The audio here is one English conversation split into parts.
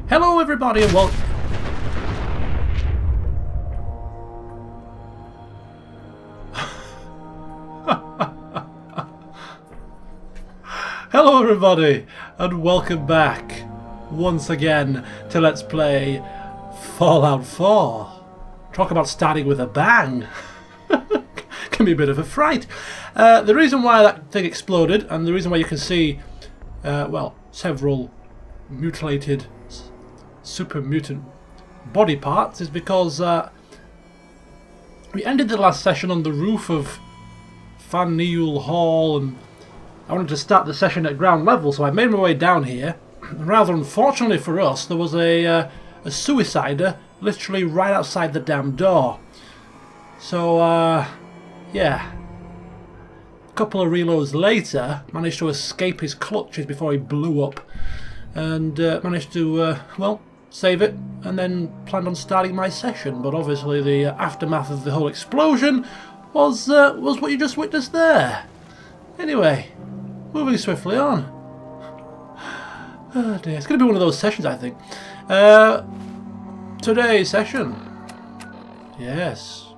Hello everybody and welcome... Hello everybody and welcome back once again to Let's Play Fallout 4. Talk about starting with a bang. Can be a bit of a fright. The reason why that thing exploded and the reason why you can see well, several mutilated super mutant body parts is because we ended the last session on the roof of Faneuil Hall and I wanted to start the session at ground level, so I made my way down here. Rather unfortunately for us, there was a suicider literally right outside the damn door. So yeah, a couple of reloads later managed to escape his clutches before he blew up and managed to well, save it, and then planned on starting my session. But obviously the aftermath of the whole explosion was what you just witnessed there. Anyway, moving swiftly on. Oh dear, it's going to be one of those sessions, I think. Today's session. Yes.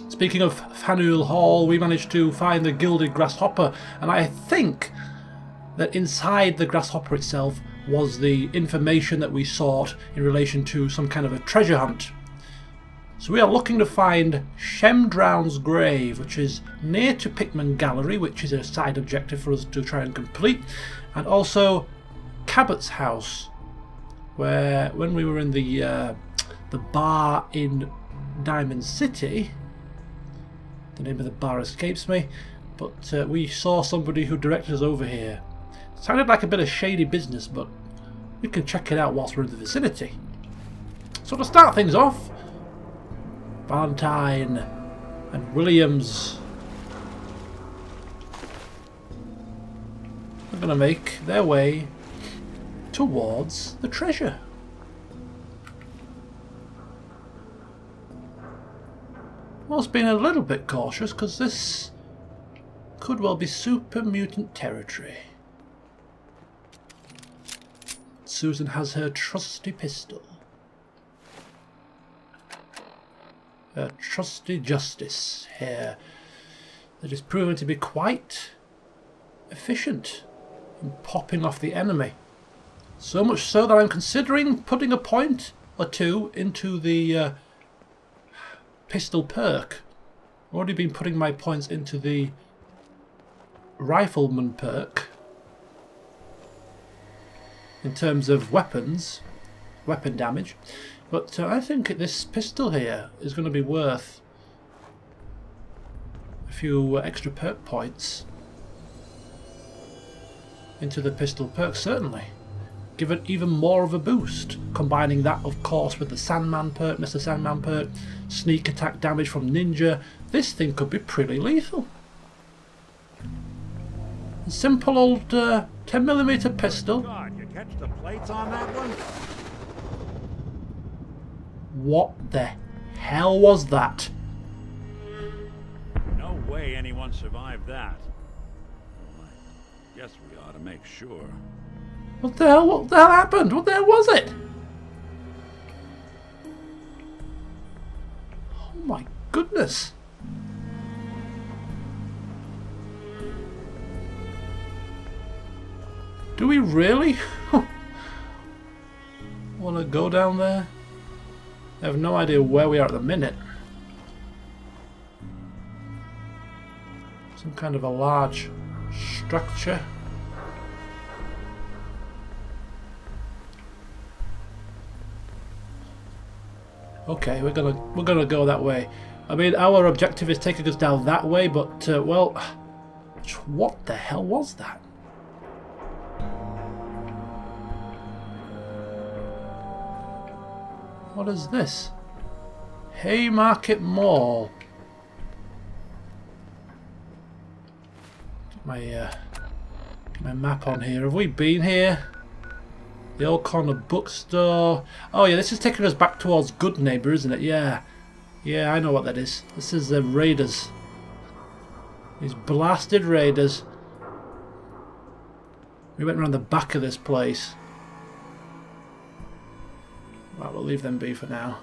Speaking of Faneuil Hall, we managed to find the gilded grasshopper, and I think that inside the grasshopper itself was the information that we sought in relation to some kind of a treasure hunt. So we are looking to find Shamdrowned's grave, which is near to Pikmin Gallery, which is a side objective for us to try and complete, and also Cabot's house, where when we were in the bar in Diamond City, the name of the bar escapes me, but we saw somebody who directed us over here. Sounded like a bit of shady business, but we can check it out whilst we're in the vicinity. So to start things off, Valentine and Williams are going to make their way towards the treasure. Whilst being a little bit cautious, because this could well be super mutant territory. Susan has her trusty pistol. Her trusty justice here that is proven to be quite efficient in popping off the enemy. So much so that I'm considering putting a point or two into the pistol perk. I've already been putting my points into the rifleman perk in terms of weapons, weapon damage, but I think this pistol here is going to be worth a few extra perk points into the pistol perk, certainly. Give it even more of a boost, combining that of course with the Sandman perk, Mr. Sandman perk, sneak attack damage from Ninja. This thing could be pretty lethal. A simple old 10mm pistol. God, you catch the plates on that one? What the hell was that? No way anyone survived that. Well, I guess we ought to make sure. What the hell happened? What the hell was it? Oh my goodness. Do we really want to go down there? I have no idea where we are at the minute. Some kind of a large structure. Okay, we're gonna go that way. I mean, our objective is taking us down that way, but well, what the hell was that? What is this? Haymarket Mall. Get my map on here. Have we been here? The Old Corner Bookstore. Oh yeah, this is taking us back towards Good Neighbor, isn't it? Yeah. Yeah, I know what that is. This is the Raiders. These blasted Raiders. We went around the back of this place. we'll leave them be for now.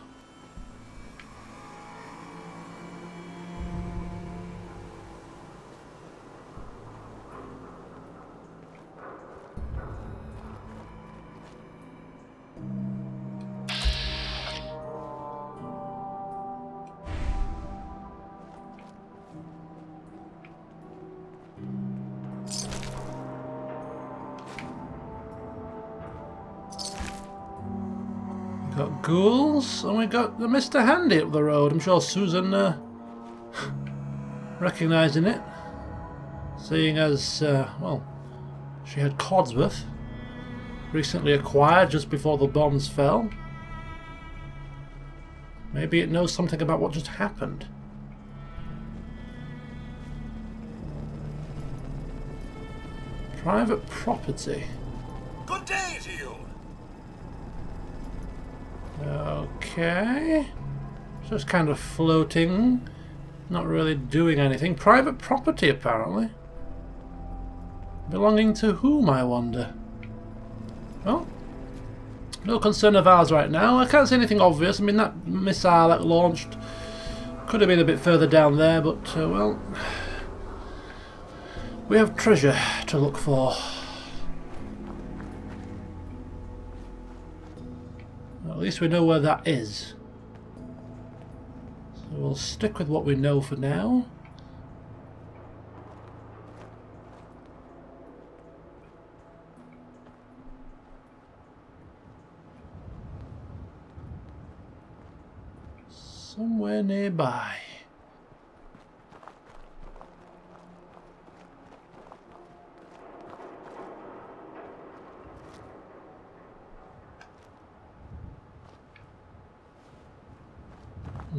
Got ghouls, and we got the Mr. Handy up the road. I'm sure Susan recognising it, seeing as well, she had Codsworth recently acquired just before the bombs fell. Maybe it knows something about what just happened. Private property. Good day to you. Okay. Just kind of floating. Not really doing anything. Private property, apparently. Belonging to whom, I wonder? Well, no concern of ours right now. I can't see anything obvious. I mean, that missile that launched could have been a bit further down there, but, well, we have treasure to look for. At least we know where that is. So we'll stick with what we know for now. Somewhere nearby.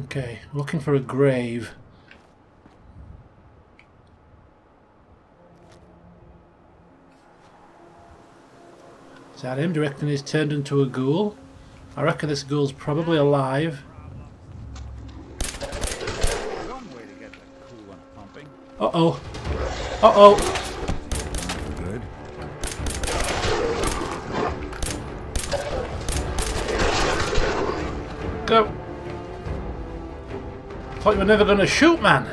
Okay, looking for a grave. Is that him? Do you reckon he's turned into a ghoul? I reckon this ghoul's probably alive. One way to get that coolant pumping. Uh-oh. Uh-oh. Good. Go. Thought you were never going to shoot, man.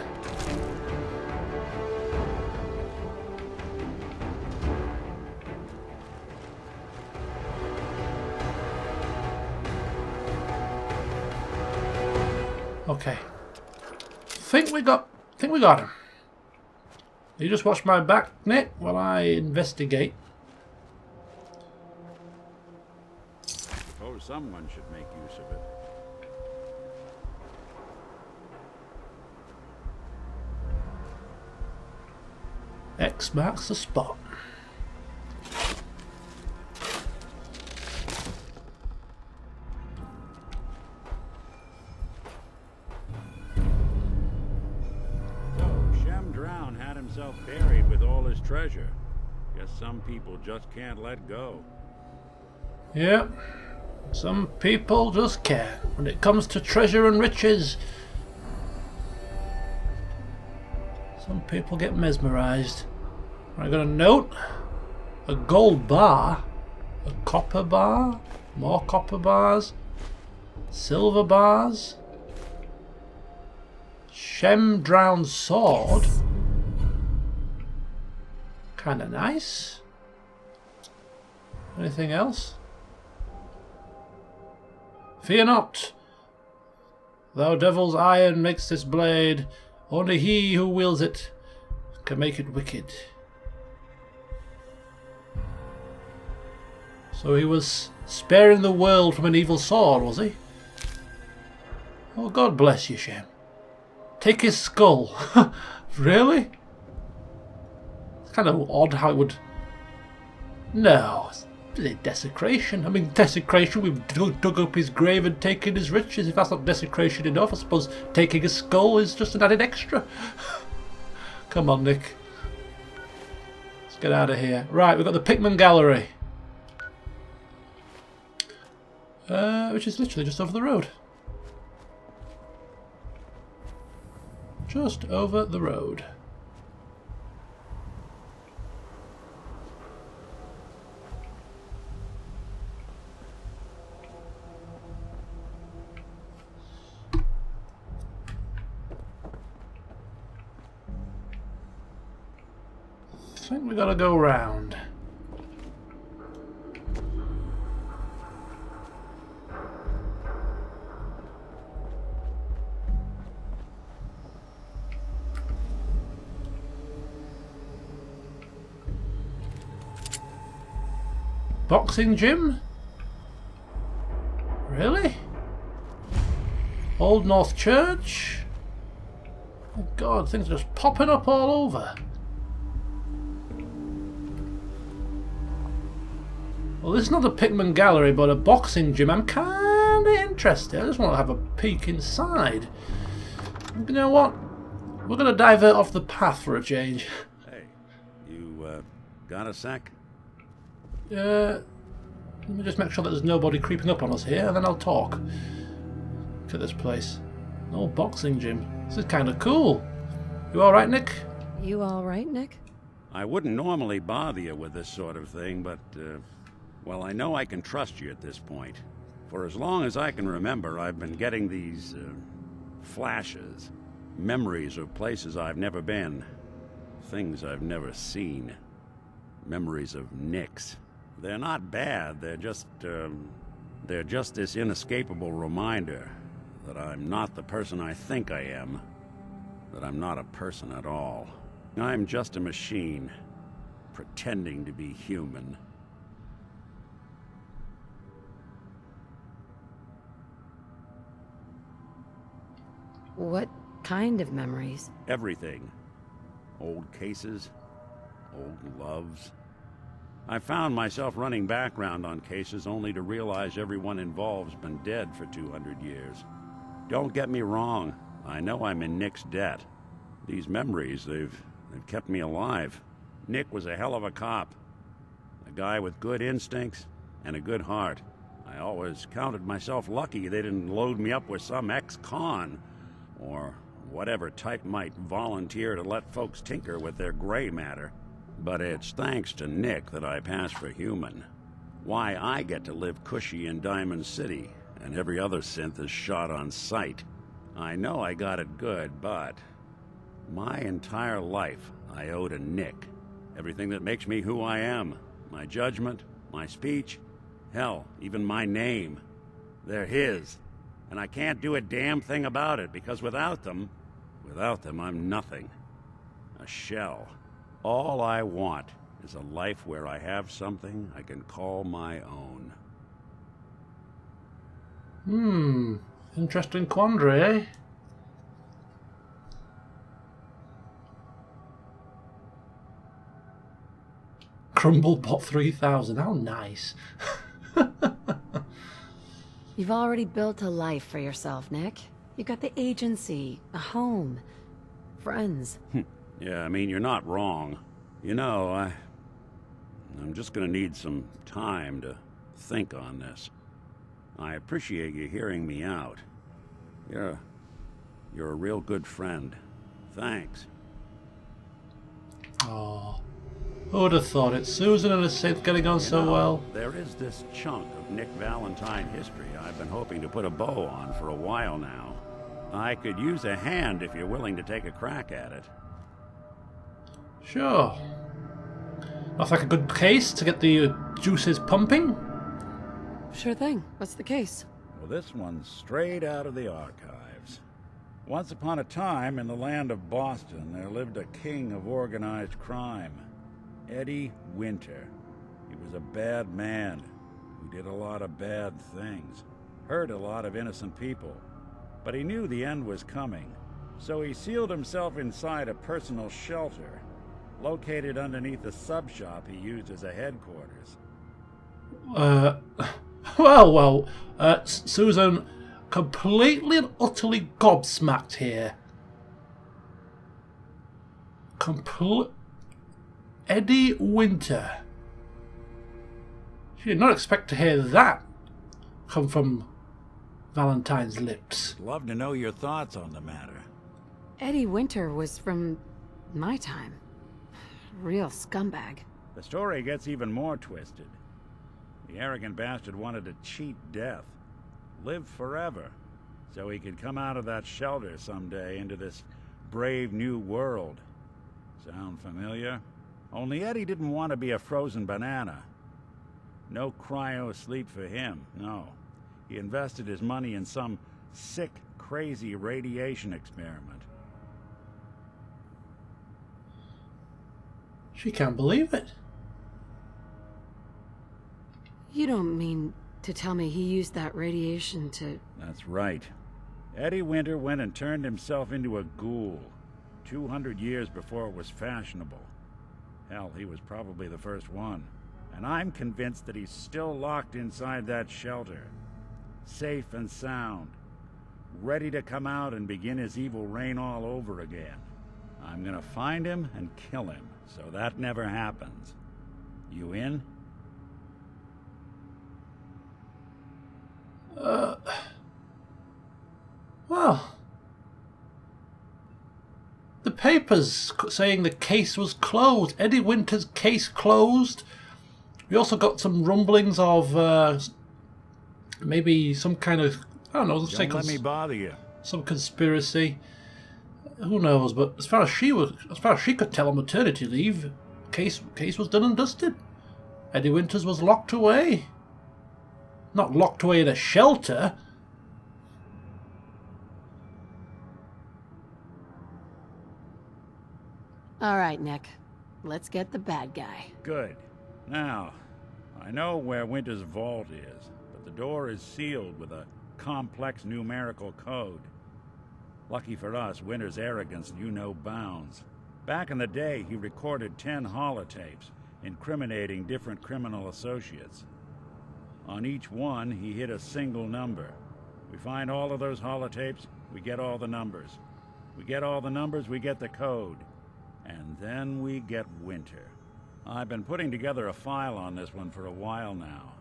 Okay. Think we got him. You just watch my back, Nick, while I investigate. Suppose someone should make use of it. X marks the spot. So, Shamdrowned had himself buried with all his treasure. Guess some people just can't let go. Yep. Some people just can't. When it comes to treasure and riches, some people get mesmerized. I got a note. A gold bar. A copper bar. More copper bars. Silver bars. Shamdrowned sword. Kinda nice. Anything else? Fear not. Thou devil's iron makes this blade. Only he who wields it can make it wicked. So he was sparing the world from an evil sword, was he? Oh, God bless you, Shem. Take his skull. Really? It's kind of odd how it would... No, it's desecration. I mean, desecration, we've dug up his grave and taken his riches. If that's not desecration enough, I suppose taking his skull is just an added extra. Come on, Nick. Let's get out of here. Right, we've got the Pikmin Gallery. Which is literally just over the road. Just over the road. think we gotta go round. Boxing gym? Really? Old North Church? Oh God, things are just popping up all over. Well, this is not a Pikmin Gallery, but a boxing gym. I'm kind of interested. I just want to have a peek inside. You know what? We're going to divert off the path for a change. Hey, you, got a sec? Let me just make sure that there's nobody creeping up on us here, and then I'll talk. Look at this place. An old boxing gym. This is kind of cool. You alright, Nick? You alright, Nick? I wouldn't normally bother you with this sort of thing, but, well, I know I can trust you at this point. For as long as I can remember, I've been getting these, flashes. Memories of places I've never been. Things I've never seen. Memories of Nicks. They're not bad, they're just this inescapable reminder that I'm not the person I think I am. That I'm not a person at all. I'm just a machine, pretending to be human. What kind of memories? Everything. Old cases, old loves. I found myself running background on cases only to realize everyone involved's been dead for 200 years. Don't get me wrong, I know I'm in Nick's debt. These memories, they've kept me alive. Nick was a hell of a cop. A guy with good instincts and a good heart. I always counted myself lucky they didn't load me up with some ex-con, or whatever type might volunteer to let folks tinker with their gray matter. But it's thanks to Nick that I pass for human. Why I get to live cushy in Diamond City, and every other synth is shot on sight. I know I got it good, but my entire life I owe to Nick. Everything that makes me who I am. My judgment, my speech, hell, even my name. They're his. And I can't do a damn thing about it, because without them, I'm nothing. A shell. All I want is a life where I have something I can call my own. Interesting quandary, eh? Crumblebot 3000, how nice. You've already built a life for yourself, Nick. You got the agency, a home, friends. Yeah, I mean, you're not wrong. You know, I'm just gonna need some time to think on this. I appreciate you hearing me out. You're a real good friend. Thanks. Oh, who would have thought it? Susan and a synth getting on so well. There is this chunk of Nick Valentine history I've been hoping to put a bow on for a while now. I could use a hand if you're willing to take a crack at it. Sure. That's like a good case to get the juices pumping. Sure thing. What's the case? Well, this one's straight out of the archives. Once upon a time, in the land of Boston, there lived a king of organized crime, Eddie Winter. He was a bad man who did a lot of bad things, hurt a lot of innocent people. But he knew the end was coming, so he sealed himself inside a personal shelter, located underneath a sub shop he used as a headquarters. Susan, completely and utterly gobsmacked here. Eddie Winter. She did not expect to hear that come from Valentine's lips. Love to know your thoughts on the matter. Eddie Winter was from my time. Real scumbag. The story gets even more twisted. The arrogant bastard wanted to cheat death, live forever, so he could come out of that shelter someday into this brave new world. Sound familiar? Only Eddie didn't want to be a frozen banana. No cryo sleep for him, no. He invested his money in some sick, crazy radiation experiment. She can't believe it. You don't mean to tell me he used that radiation to... That's right. Eddie Winter went and turned himself into a ghoul. 200 years before it was fashionable. Hell, he was probably the first one. And I'm convinced that he's still locked inside that shelter. Safe and sound. Ready to come out and begin his evil reign all over again. I'm gonna find him and kill him, so that never happens. You in? Well, the papers saying the case was closed. Eddie Winter's case closed. We also got some rumblings of maybe some kind of, I don't know, Don't let me bother you. some conspiracy. Who knows? But as far as she could tell, on maternity leave, case was done and dusted. Eddie Winters was locked away. Not locked away in a shelter. All right, Nick. Let's get the bad guy. Good. Now, I know where Winter's vault is, but the door is sealed with a complex numerical code. Lucky for us, Winter's arrogance knew no bounds. Back in the day, he recorded 10 holotapes, incriminating different criminal associates. On each one, he hit a single number. We find all of those holotapes, we get all the numbers. We get all the numbers, we get the code. And then we get Winter. I've been putting together a file on this one for a while now.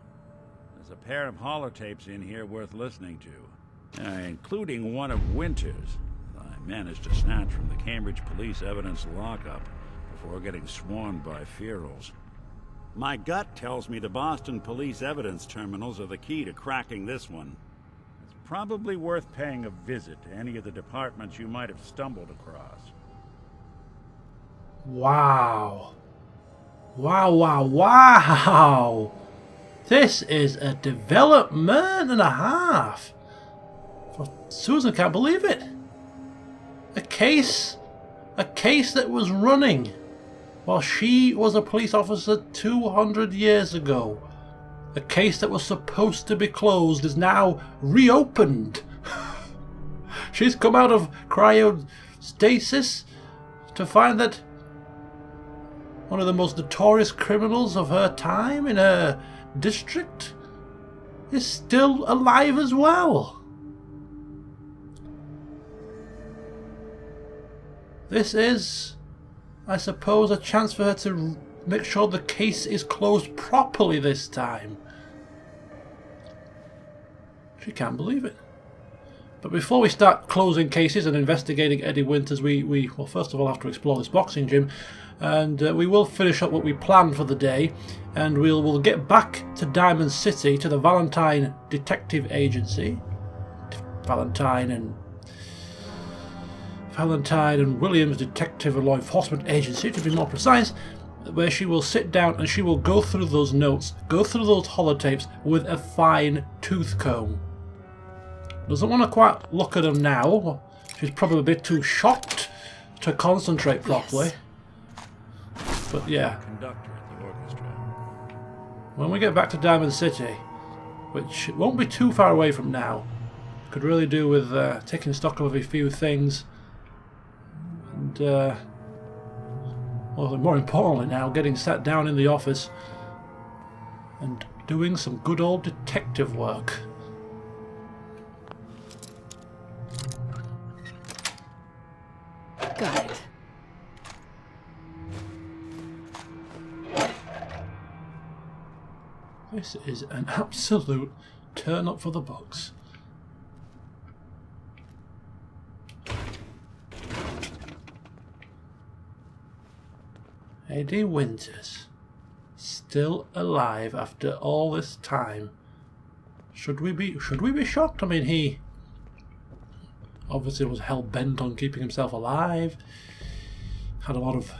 There's a pair of holotapes in here worth listening to, including one of Winter's that I managed to snatch from the Cambridge police evidence lockup before getting swarmed by ferals. My gut tells me the Boston police evidence terminals are the key to cracking this one. It's probably worth paying a visit to any of the departments you might have stumbled across. Wow. Wow, wow, wow. This is a development and a half. Susan can't believe it. A case that was running while she was a police officer 200 years ago. A case that was supposed to be closed is now reopened. She's come out of cryostasis to find that one of the most notorious criminals of her time in her district is still alive as well. This is, I suppose, a chance for her to make sure the case is closed properly this time. She can't believe it. But before we start closing cases and investigating Eddie Winters, we well, first of all have to explore this boxing gym, and we will finish up what we planned for the day, and we'll get back to Diamond City, to the Valentine Detective Agency. Valentine and Williams Detective and Law Enforcement Agency, to be more precise, where she will sit down and she will go through those notes, go through those holotapes with a fine tooth comb. Doesn't want to quite look at them now. She's probably a bit too shocked to concentrate properly. Yes. But yeah, Conductor at the orchestra. when we get back to Diamond City, which won't be too far away from now, could really do with taking stock of a few things, and well, more importantly now, getting sat down in the office and doing some good old detective work. Got it. This is an absolute turn up for the books. Eddie Winters, still alive after all this time. Should we be shocked? I mean, he obviously was hell bent on keeping himself alive. Had a lot of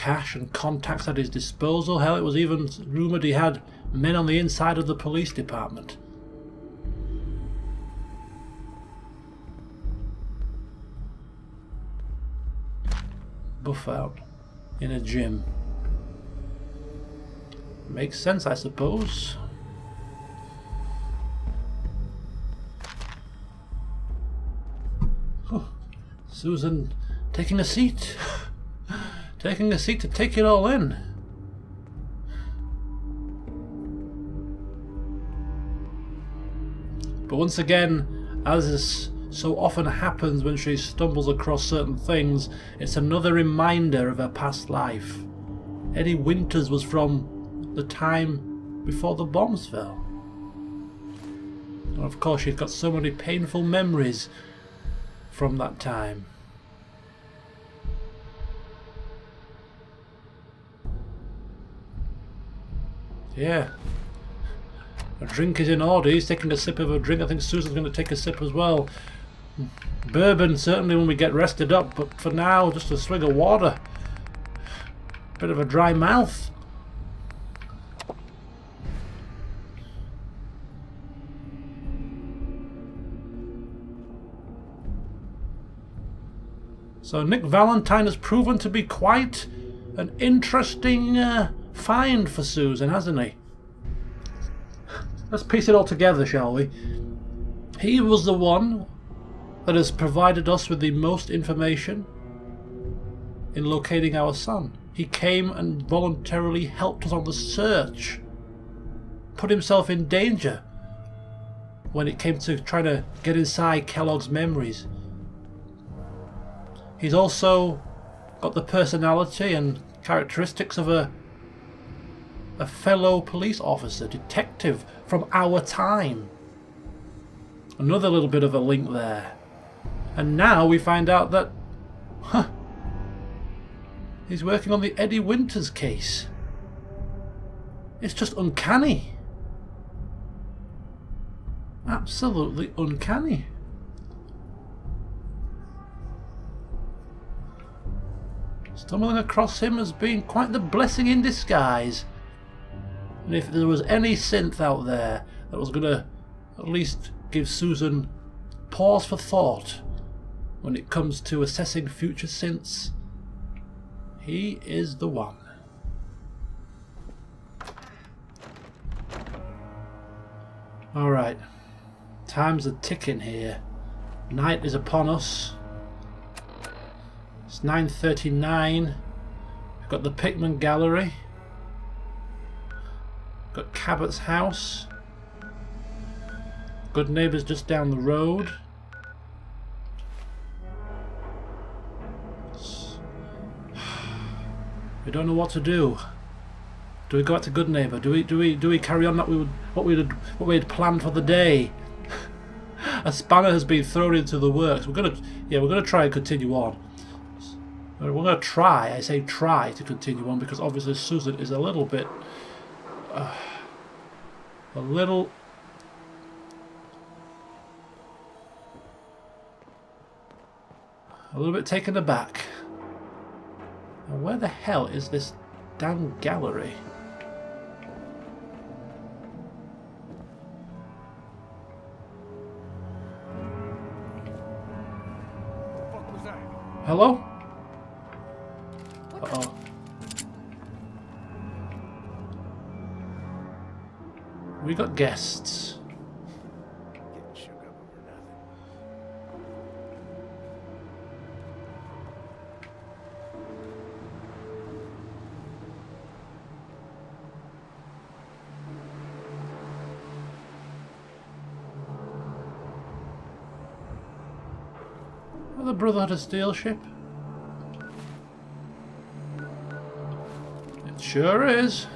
cash and contacts at his disposal. Hell, it was even rumoured he had men on the inside of the police department. Buff out in a gym. Makes sense, I suppose. Oh, Susan taking a seat. Taking a seat to take it all in. But once again, as is so often happens when she stumbles across certain things, it's another reminder of her past life. Eddie Winters was from the time before the bombs fell. And of course she's got so many painful memories from that time. Yeah. A drink is in order. He's taking a sip of a drink. I think Susan's going to take a sip as well. Bourbon, certainly when we get rested up, but for now, just a swig of water. Bit of a dry mouth. So Nick Valentine has proven to be quite an interesting find for Susan, hasn't he? Let's piece it all together, shall we? He was the one that has provided us with the most information in locating our son. He came and voluntarily helped us on the search. Put himself in danger when it came to trying to get inside Kellogg's memories. He's also got the personality and characteristics of a fellow police officer, detective from our time. Another little bit of a link there. And now we find out that, he's working on the Eddie Winters case. It's just uncanny. Absolutely uncanny. Stumbling across him has been quite the blessing in disguise. And if there was any synth out there that was going to at least give Susan pause for thought when it comes to assessing future synths, he is the one. Alright, time's a ticking here. Night is upon us. It's 9:39. We've got the Pikmin Gallery. Got Cabot's house. Good neighbours just down the road. We don't know what to do. Do we go out to Good Neighbour? Do we carry on what we had planned for the day? A spanner has been thrown into the works. We're gonna try and continue on. We're gonna try. I say try to continue on because obviously Susan is a little bit. A little bit taken aback. Now where the hell is this damn gallery? What was that? Hello? Uh-oh. We got guests. Getting shook up over nothing. Are the Brotherhood of Steel ship? It sure is.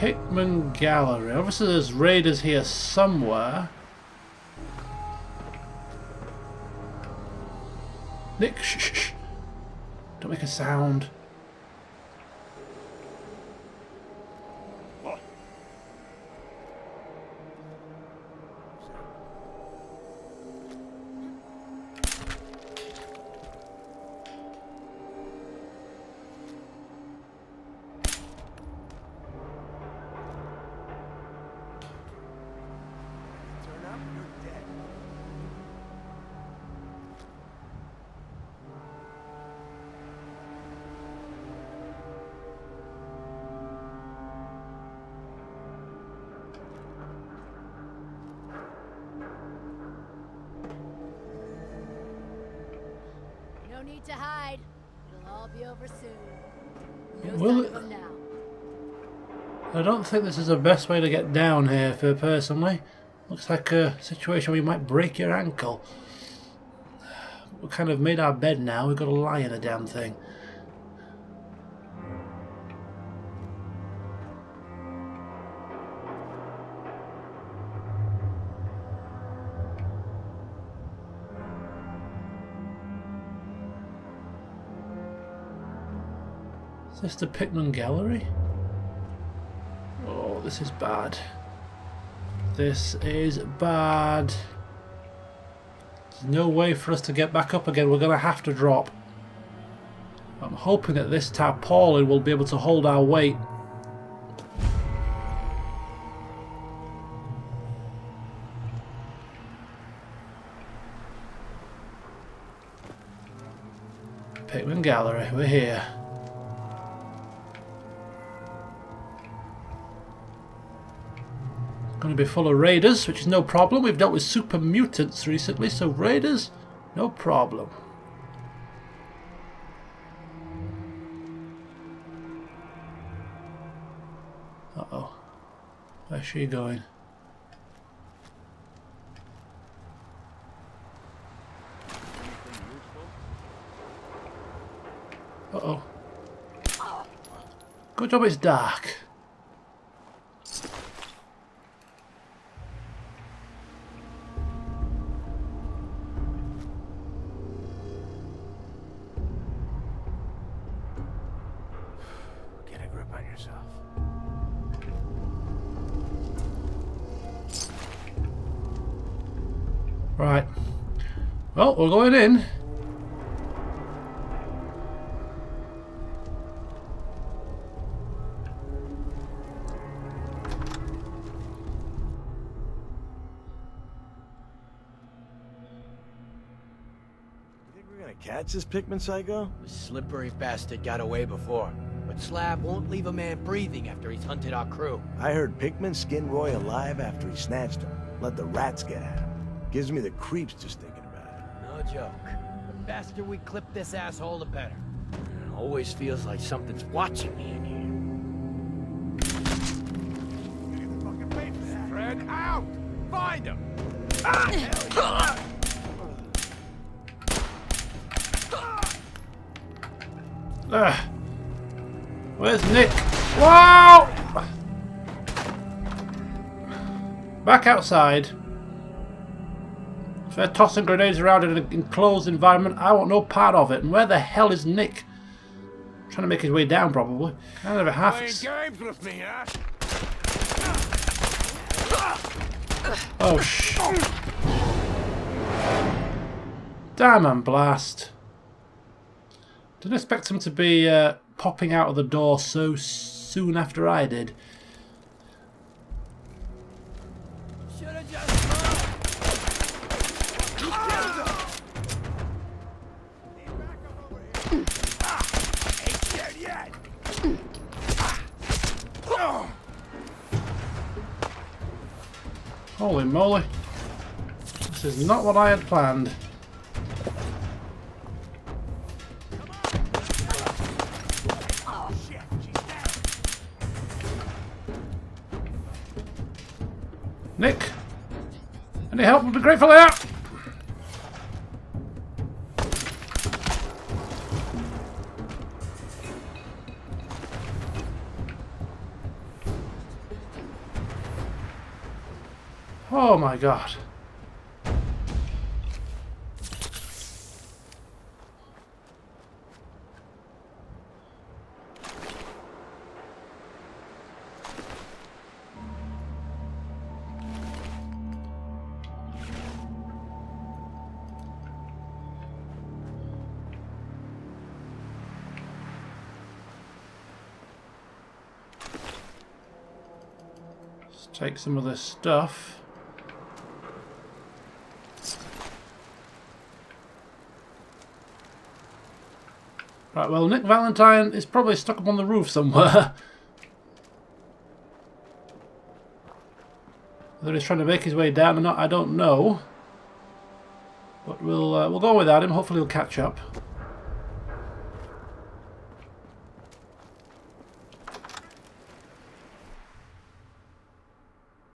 Pikmin Gallery. Obviously there's raiders here somewhere. Nick, shh, shh, shh. Don't make a sound. No need to hide. It'll all be over soon. No Will sign it? of them now. I don't think this is the best way to get down here, for personally. Looks like a situation where you might break your ankle. We've kind of made our bed now, we've got to lie in a damn thing. Is this the Pikmin Gallery? Oh, this is bad. This is bad. There's no way for us to get back up again. We're going to have to drop. I'm hoping that this tarpaulin will be able to hold our weight. Pikmin Gallery, we're here. Going to be full of raiders, which is no problem. We've dealt with super mutants recently, so raiders, no problem. Uh-oh. Where's she going? Uh-oh. Good job it's dark. Get a grip on yourself. Right. Well, we're going in. Catch this Pikmin Psycho? The slippery bastard got away before, but Slab won't leave a man breathing after he's hunted our crew. I heard Pikmin skinned Roy alive after he snatched him. Let the rats get at him. Gives me the creeps just thinking about it. No joke. The faster we clip this asshole, the better. It always feels like something's watching me in here. You get the fucking pay for that. Fred, out! Find him! Where's Nick? Wow! Back outside. If they're tossing grenades around in an enclosed environment, I want no part of it. And where the hell is Nick? Trying to make his way down, probably. Kind of a half. Playing games with me, huh? Oh, shh. Damn and blast. Didn't expect him to be popping out of the door so soon after I did. Should've just Ain't dead yet! Holy moly. This is not what I had planned. Nick, any help would be grateful there. Oh my god. Let's take some of this stuff. Right, well, Nick Valentine is probably stuck up on the roof somewhere. Whether he's trying to make his way down or not, I don't know. But we'll go without him. Hopefully he'll catch up.